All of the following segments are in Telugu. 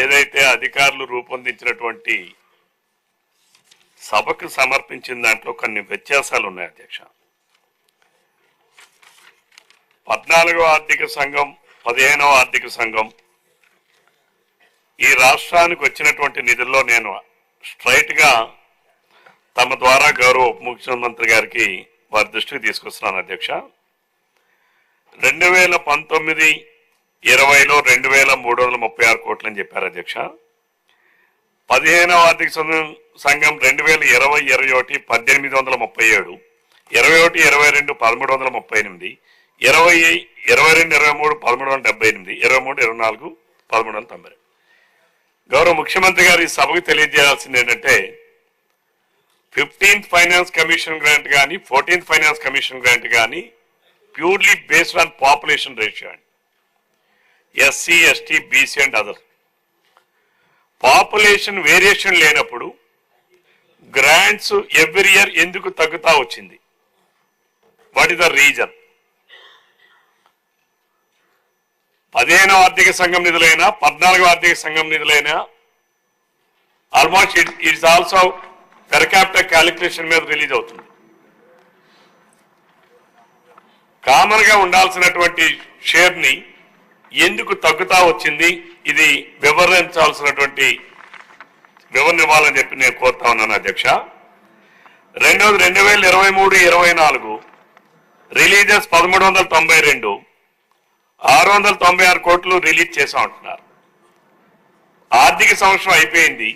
ఏదైతే అధికారులు రూపొందించినటువంటి సభకు సమర్పించిన దాంట్లో కొన్ని వ్యత్యాసాలు ఉన్నాయి అధ్యక్ష. 14వ ఆర్థిక సంఘం 15వ ఆర్థిక సంఘం ఈ రాష్ట్రానికి వచ్చినటువంటి నిధుల్లో నేను స్ట్రైట్ గా తమ ద్వారా గౌరవ ఉప ముఖ్యమంత్రి గారికి వారి దృష్టికి తీసుకొస్తున్నాను అధ్యక్ష. 2019-20లో 2336 కోట్లు అని చెప్పారు అధ్యక్ష. 15వ ఆర్థిక సంఘం 2020-21 1837, 21-22 1338, 20-22-23 1378, 23-24 1390. గౌరవ ముఖ్యమంత్రి గారు ఈ సభకు తెలియజేయాల్సింది ఏంటంటే 15th ఫైనాన్స్ కమిషన్ గ్రాంట్ కానీ 14th ఫైనాన్స్ కమిషన్ గ్రాంట్ కానీ purely based on population ratio అండి. SC, ST, BC and other population variation లేనప్పుడు గ్రాంట్స్ ఎవ్రీ ఇయర్ ఎందుకు తగ్గుతా వచ్చింది? What is the reason? 15వ ఆర్థిక సంఘం నిధులైనా 14వ ఆర్థిక సంఘం నిధులైనా almost it's also per capital calculation మీద రిలీజ్ అవుతుంది. కామన్ గా ఉండాల్సినటువంటి షేర్ ని ఎందుకు తగ్గుతా వచ్చింది? ఇది వివరించాల్సినటువంటి వివరణ ఇవ్వాలని చెప్పి నేను కోరుతా ఉన్నాను అధ్యక్ష. రెండవది 2023-24 రిలీజెస్ 1392, 696 కోట్లు రిలీజ్ చేసాం అంటున్నారు. ఆర్థిక సంవత్సరం అయిపోయింది,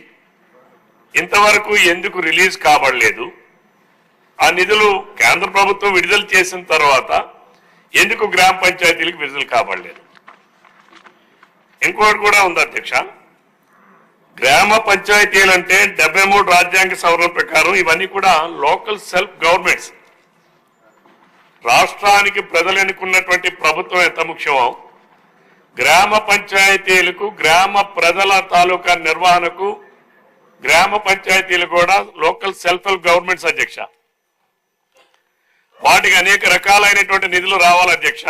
ఇంతవరకు ఎందుకు రిలీజ్ కాబడలేదు? ఆ నిధులు కేంద్ర ప్రభుత్వం విడుదల చేసిన తర్వాత ఎందుకు గ్రామ పంచాయతీలకు విడుదల కాబడలేదు? ఇంకోటి కూడా ఉంది అధ్యక్ష. గ్రామ పంచాయతీలు అంటే 73 రాజ్యాంగ సవరణ ప్రకారం ఇవన్నీ కూడా లోకల్ సెల్ఫ్ గవర్నమెంట్స్. రాష్ట్రానికి ప్రజలు ఎన్నుకున్నటువంటి ప్రభుత్వం ఎంత ముఖ్యమో గ్రామ పంచాయతీలకు, గ్రామ ప్రజల తాలూకా నిర్వహణకు గ్రామ పంచాయతీలు కూడా లోకల్ సెల్ఫ్ హెల్ప్ గవర్నమెంట్స్ అధ్యక్ష. వాటికి అనేక రకాలైనటువంటి నిధులు రావాలి అధ్యక్ష.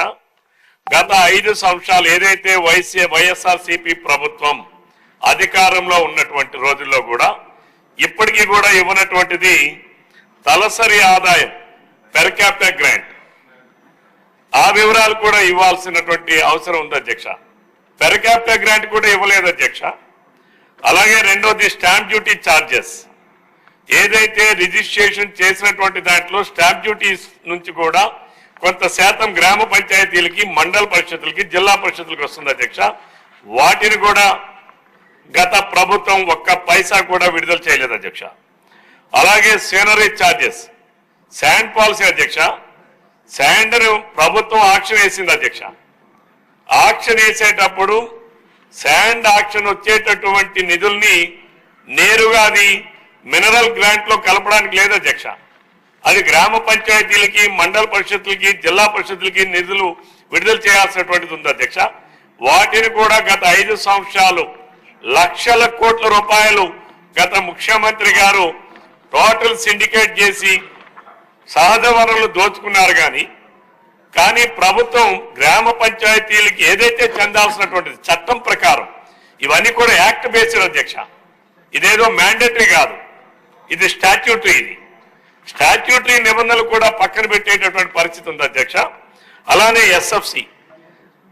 గత 5 సంవత్సరాలు ఏదైతే వైఎస్ఆర్సీపీ ప్రభుత్వం అధికారంలో ఉన్నటువంటి రోజుల్లో కూడా ఇప్పటికీ కూడా ఇవ్వనటువంటిది తలసరి ఆదాయం, పెర్ క్యాపిటల్ గ్రాంట్. ఆ వివరాలు కూడా ఇవ్వాల్సినటువంటి అవసరం ఉంది అధ్యక్ష. పెర్ క్యాపిటల్ గ్రాంట్ కూడా ఇవ్వలేదు అధ్యక్ష. అలాగే రెండోది స్టాంప్ డ్యూటీ ఛార్జెస్, ఏదైతే రిజిస్ట్రేషన్ చేసినటువంటి దాంట్లో స్టాంప్ డ్యూటీస్ నుంచి కూడా కొంత శాతం గ్రామ పంచాయతీలకి, మండల పరిషత్తులకి, జిల్లా పరిషత్తులకి వస్తుంది అధ్యక్ష. వాటిని కూడా గత ప్రభుత్వం ఒక్క పైసా కూడా విడుదల చేయలేదు అధ్యక్ష. అలాగే సేనరీ ఛార్జెస్, శాండ్ పాలసీ అధ్యక్ష. శాండ్ ప్రభుత్వం ఆక్షన్ వేసింది అధ్యక్ష. ఆక్షన్ వేసేటప్పుడు శాండ్ ఆక్షన్ వచ్చేటటువంటి నిధుల్ని నేరుగా అది మినరల్ గ్రాంట్ లో కలపడానికి లేదు అధ్యక్ష. అది గ్రామ పంచాయతీలకి, మండల పరిషత్తులకి, జిల్లా పరిషత్తులకి నిధులు విడుదల చేయాల్సినటువంటిది ఉంది అధ్యక్ష. వాటిని కూడా గత 5 సంవత్సరాలు లక్షల కోట్ల రూపాయలు గత ముఖ్యమంత్రి గారు టోటల్ సిండికేట్ చేసి సహజ వనరులు దోచుకున్నారు. కానీ ప్రభుత్వం గ్రామ పంచాయతీలకి ఏదైతే చెందాల్సినటువంటిది చట్టం ప్రకారం ఇవన్నీ కూడా యాక్ట్ బేస్డ్ అధ్యక్ష. ఇదేదో మ్యాండేటరీ కాదు, ఇది స్టాట్యూటరీ. ఇది స్టాట్యూటరీ నిబంధనలు కూడా పక్కన పెట్టేటటువంటి పరిస్థితి ఉంది అధ్యక్ష. అలానే ఎస్ఎఫ్సి,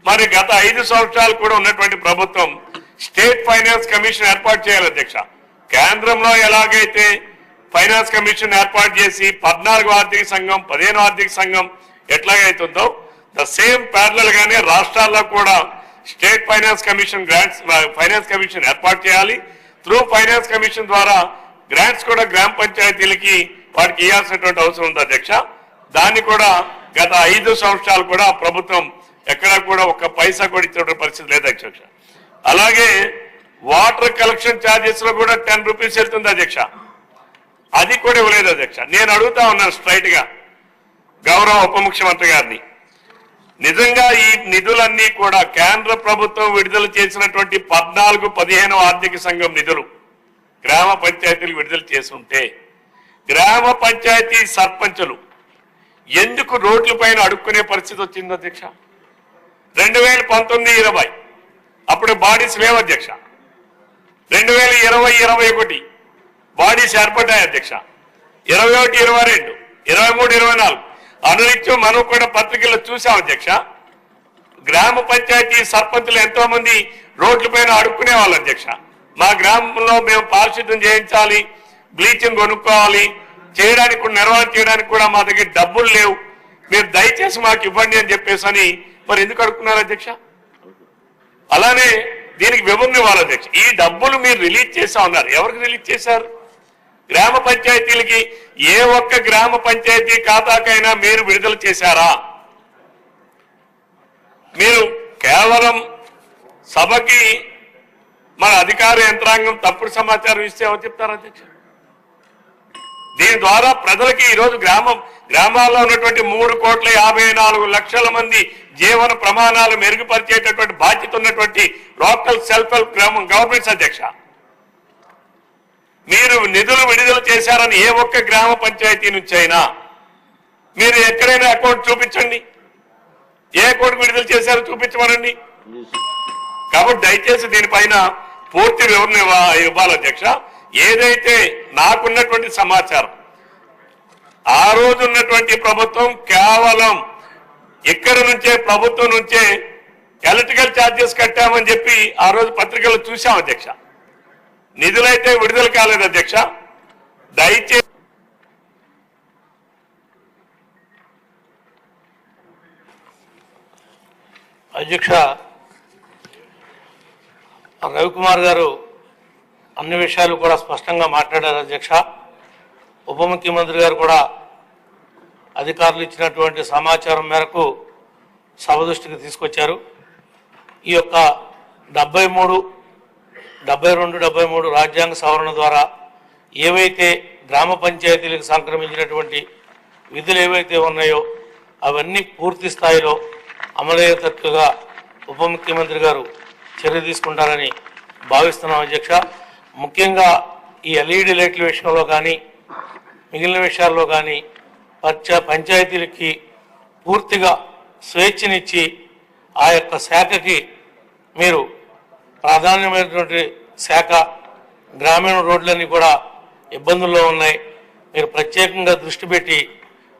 మరి గత 5 సంవత్సరాలు కూడా ఉన్నటువంటి ప్రభుత్వం స్టేట్ ఫైనాన్స్ కమిషన్ ఏర్పాటు చేయాలి అధ్యక్ష. కేంద్రంలో ఎలాగైతే ఫైనాన్స్ కమిషన్ ఏర్పాటు చేసి 14వ ఆర్థిక సంఘం 15వ ఆర్థిక సంఘం ఎట్లాగైతుందో ద సేమ్ ప్యారలల్ గానే రాష్ట్రాల్లో కూడా state finance commission grants finance commission ఏర్పాటు చేయాలి. త్రూ ఫైనాన్స్ కమిషన్ ద్వారా గ్రాంట్స్ కూడా గ్రామ పంచాయతీలకి వాటికి ఇవ్వాల్సినటువంటి అవసరం ఉంది అధ్యక్ష. దాన్ని కూడా గత 5 సంవత్సరాలు కూడా ప్రభుత్వం ఎక్కడా కూడా ఒక్క పైసా కూడా ఇచ్చేటువంటి పరిస్థితి లేదు అధ్యక్ష. అలాగే వాటర్ కలెక్షన్ ఛార్జెస్ లో కూడా 10 రూపీస్ వెళ్తుంది అధ్యక్ష. అది కూడా ఇవ్వలేదు అధ్యక్ష. నేను అడుగుతా ఉన్నాను స్ట్రైట్ గా గౌరవ ఉప ముఖ్యమంత్రి గారిని, నిజంగా ఈ నిధులన్నీ కూడా కేంద్ర ప్రభుత్వం విడుదల చేసినటువంటి 14-15వ ఆర్థిక సంఘం నిధులు గ్రామ పంచాయతీలు విడుదల చేసి ఉంటే గ్రామ పంచాయతీ సర్పంచులు ఎందుకు రోడ్ల పైన అడుక్కునే పరిస్థితి వచ్చింది అధ్యక్ష? 2019-20 అప్పుడు బాడీస్ లేవు అధ్యక్ష. 2020-21 బాడీస్ ఏర్పడ్డాయి అధ్యక్ష. 21-22, 23-24 అనునిత్యం మనం కూడా పత్రికల్లో చూసాం అధ్యక్ష. గ్రామ పంచాయతీ సర్పంచులు ఎంతో మంది రోడ్ల పైన అడుక్కునే వాళ్ళు అధ్యక్ష. మా గ్రామంలో మేము పారిశుద్ధ్యం చేయించాలి, బ్లీచింగ్ కొనుక్కోవాలి, చేయడానికి నిర్వహణ చేయడానికి కూడా మా దగ్గర డబ్బులు లేవు, మీరు దయచేసి మాకు ఇవ్వండి అని చెప్పేసి మరి ఎందుకు అడుక్కున్నారు అధ్యక్ష? అలానే దీనికి వివరణ ఇవ్వాలి అధ్యక్ష. ఈ డబ్బులు మీరు రిలీజ్ చేసా ఉన్నారు, ఎవరికి రిలీజ్ చేశారు? గ్రామ పంచాయతీలకి ఏ ఒక్క గ్రామ పంచాయతీ ఖాతాకైనా మీరు విడుదల చేశారా? మీరు కేవలం సభకి మన అధికార యంత్రాంగం తప్పుడు సమాచారం ఇస్తే ఎవరు చెప్తారు అధ్యక్ష? దీని ద్వారా ప్రజలకి ఈరోజు గ్రామాల్లో ఉన్నటువంటి 3,54,00,000 మంది జీవన ప్రమాణాలు మెరుగుపరిచేటటువంటి బాధ్యత ఉన్నటువంటి లోకల్ సెల్ఫ్ హెల్ప్ గవర్నమెంట్స్ అధ్యక్ష. మీరు నిధులు విడుదల చేశారని ఏ ఒక్క గ్రామ పంచాయతీ నుంచి అయినా మీరు ఎక్కడైనా అకౌంట్ చూపించండి, ఏ అకౌంట్ విడుదల చేశారో చూపించమనండి. కాబట్టి దయచేసి దీనిపైన పూర్తి వివరణ ఇవ్వాలి అధ్యక్ష. ఏదైతే నాకున్నటువంటి సమాచారం, ఆ రోజు ఉన్నటువంటి ప్రభుత్వం కేవలం ఇక్కడ నుంచే ప్రభుత్వం నుంచే ఎలక్ట్రికల్ ఛార్జెస్ కట్టామని చెప్పి ఆ రోజు పత్రికల్లో చూశాం అధ్యక్ష. నిధులైతే విడుదల కాలేదు అధ్యక్ష. దయచేసి అధ్యక్ష, రవికుమార్ గారు అన్ని విషయాలు కూడా స్పష్టంగా మాట్లాడారు అధ్యక్ష. ఉప ముఖ్యమంత్రి గారు కూడా అధికారులు ఇచ్చినటువంటి సమాచారం మేరకు సభ దృష్టికి తీసుకొచ్చారు. ఈ యొక్క 73, 72, 73 రాజ్యాంగ సవరణ ద్వారా ఏవైతే గ్రామ పంచాయతీలకు సంక్రమించినటువంటి విధులు ఏవైతే ఉన్నాయో అవన్నీ పూర్తి స్థాయిలో అమలయ్యేటట్టుగా ఉప ముఖ్యమంత్రి గారు చర్య తీసుకుంటారని భావిస్తున్నాం అధ్యక్ష. ముఖ్యంగా ఈ ఎల్ఈడి లైట్ల విషయంలో కానీ మిగిలిన విషయాల్లో కానీ పంచాయతీలకి పూర్తిగా స్వేచ్ఛనిచ్చి ఆ యొక్క శాఖకి మీరు ప్రాధాన్యమైనటువంటి శాఖ, గ్రామీణ రోడ్లన్నీ కూడా ఇబ్బందుల్లో ఉన్నాయి, మీరు ప్రత్యేకంగా దృష్టి పెట్టి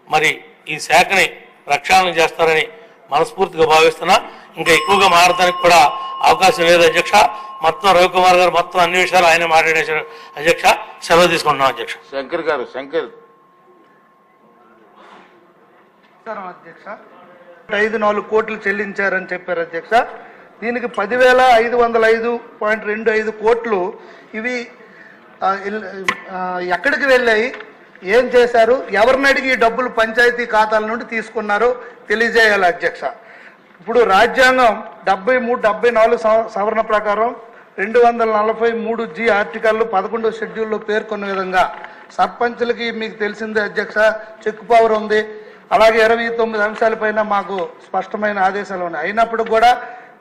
మరి ఈ శాఖని ప్రక్షాళన చేస్తారని మనస్ఫూర్తిగా భావిస్తున్నా. ఇంకా ఎక్కువగా మారడానికి కూడా అవకాశం లేదు అధ్యక్ష. మొత్తం రవికుమార్ గారు మొత్తం అన్ని విషయాలు ఆయన మాట్లాడేశారు అధ్యక్ష. సెలవు తీసుకుంటున్నాం అధ్యక్ష. శంకర్ గారు. అధ్యక్ష 54 కోట్లు చెల్లించారని చెప్పారు అధ్యక్ష. దీనికి 10,505.25 కోట్లు ఇవి ఎక్కడికి వెళ్ళాయి, ఏం చేశారు, ఎవరిని అడిగి ఈ డబ్బులు పంచాయతీ ఖాతాల నుండి తీసుకున్నారో తెలియజేయాలి అధ్యక్ష. ఇప్పుడు రాజ్యాంగం 73, 74 సవరణ ప్రకారం 243G ఆర్టికల్ 11వ షెడ్యూల్లో పేర్కొన్న విధంగా సర్పంచులకి మీకు తెలిసిందే అధ్యక్ష చెక్ పవర్ ఉంది. అలాగే 29 అంశాలపైన మాకు స్పష్టమైన ఆదేశాలు ఉన్నాయి. అయినప్పుడు కూడా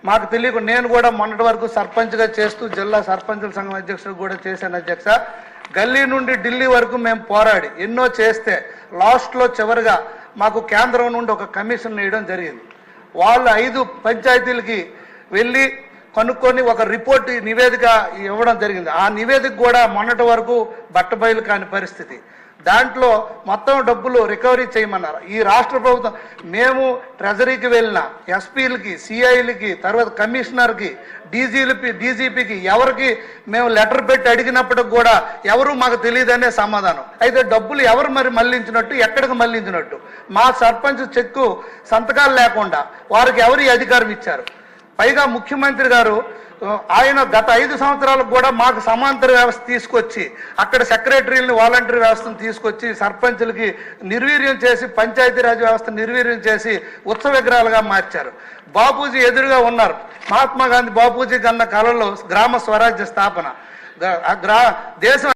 మాకు తెలియకుండా నేను కూడా మొన్నటి వరకు సర్పంచ్గా చేస్తూ జిల్లా సర్పంచుల సంఘం అధ్యక్షుడు కూడా చేశాను అధ్యక్ష. గల్లీ నుండి ఢిల్లీ వరకు మేము పోరాడి ఎన్నో చేస్తే లాస్ట్లో చివరిగా మాకు కేంద్రం నుండి ఒక కమిషన్ వేయడం జరిగింది. వాళ్ళు 5 పంచాయతీలకి వెళ్ళి కనుక్కొని ఒక రిపోర్ట్ నివేదిక ఇవ్వడం జరిగింది. ఆ నివేదిక కూడా మొన్నటి వరకు బట్టబయలు కాని పరిస్థితి. దాంట్లో మొత్తం డబ్బులు రికవరీ చేయమన్నారు. ఈ రాష్ట్ర ప్రభుత్వం మేము ట్రెజరీకి వెళ్ళిన ఎస్పీలకి, సిఐలకి, తర్వాత కమిషనర్కి, డీజీపీకి ఎవరికి మేము లెటర్ పెట్టి అడిగినప్పటికి కూడా ఎవరు మాకు తెలియదనే సమాధానం. అయితే డబ్బులు ఎవరు మరి మళ్లించినట్టు, ఎక్కడికి మళ్లించినట్టు, మా సర్పంచ్ చెక్కు సంతకాలు లేకుండా వారికి ఎవరు ఈ అధికారం ఇచ్చారు? పైగా ముఖ్యమంత్రి గారు ఆయన గత 5 సంవత్సరాలకు కూడా మాకు సమాంతర వ్యవస్థ తీసుకొచ్చి అక్కడ సెక్రటరీలని, వాలంటరీ వ్యవస్థను తీసుకొచ్చి సర్పంచులకి నిర్వీర్యం చేసి పంచాయతీరాజ్ వ్యవస్థ నిర్వీర్యం చేసి ఉత్సవ విగ్రహాలుగా మార్చారు. బాపూజీ ఎదురుగా ఉన్నారు. మహాత్మా గాంధీ బాపూజీ కన్న కళలో గ్రామ స్వరాజ్య స్థాపన, దేశం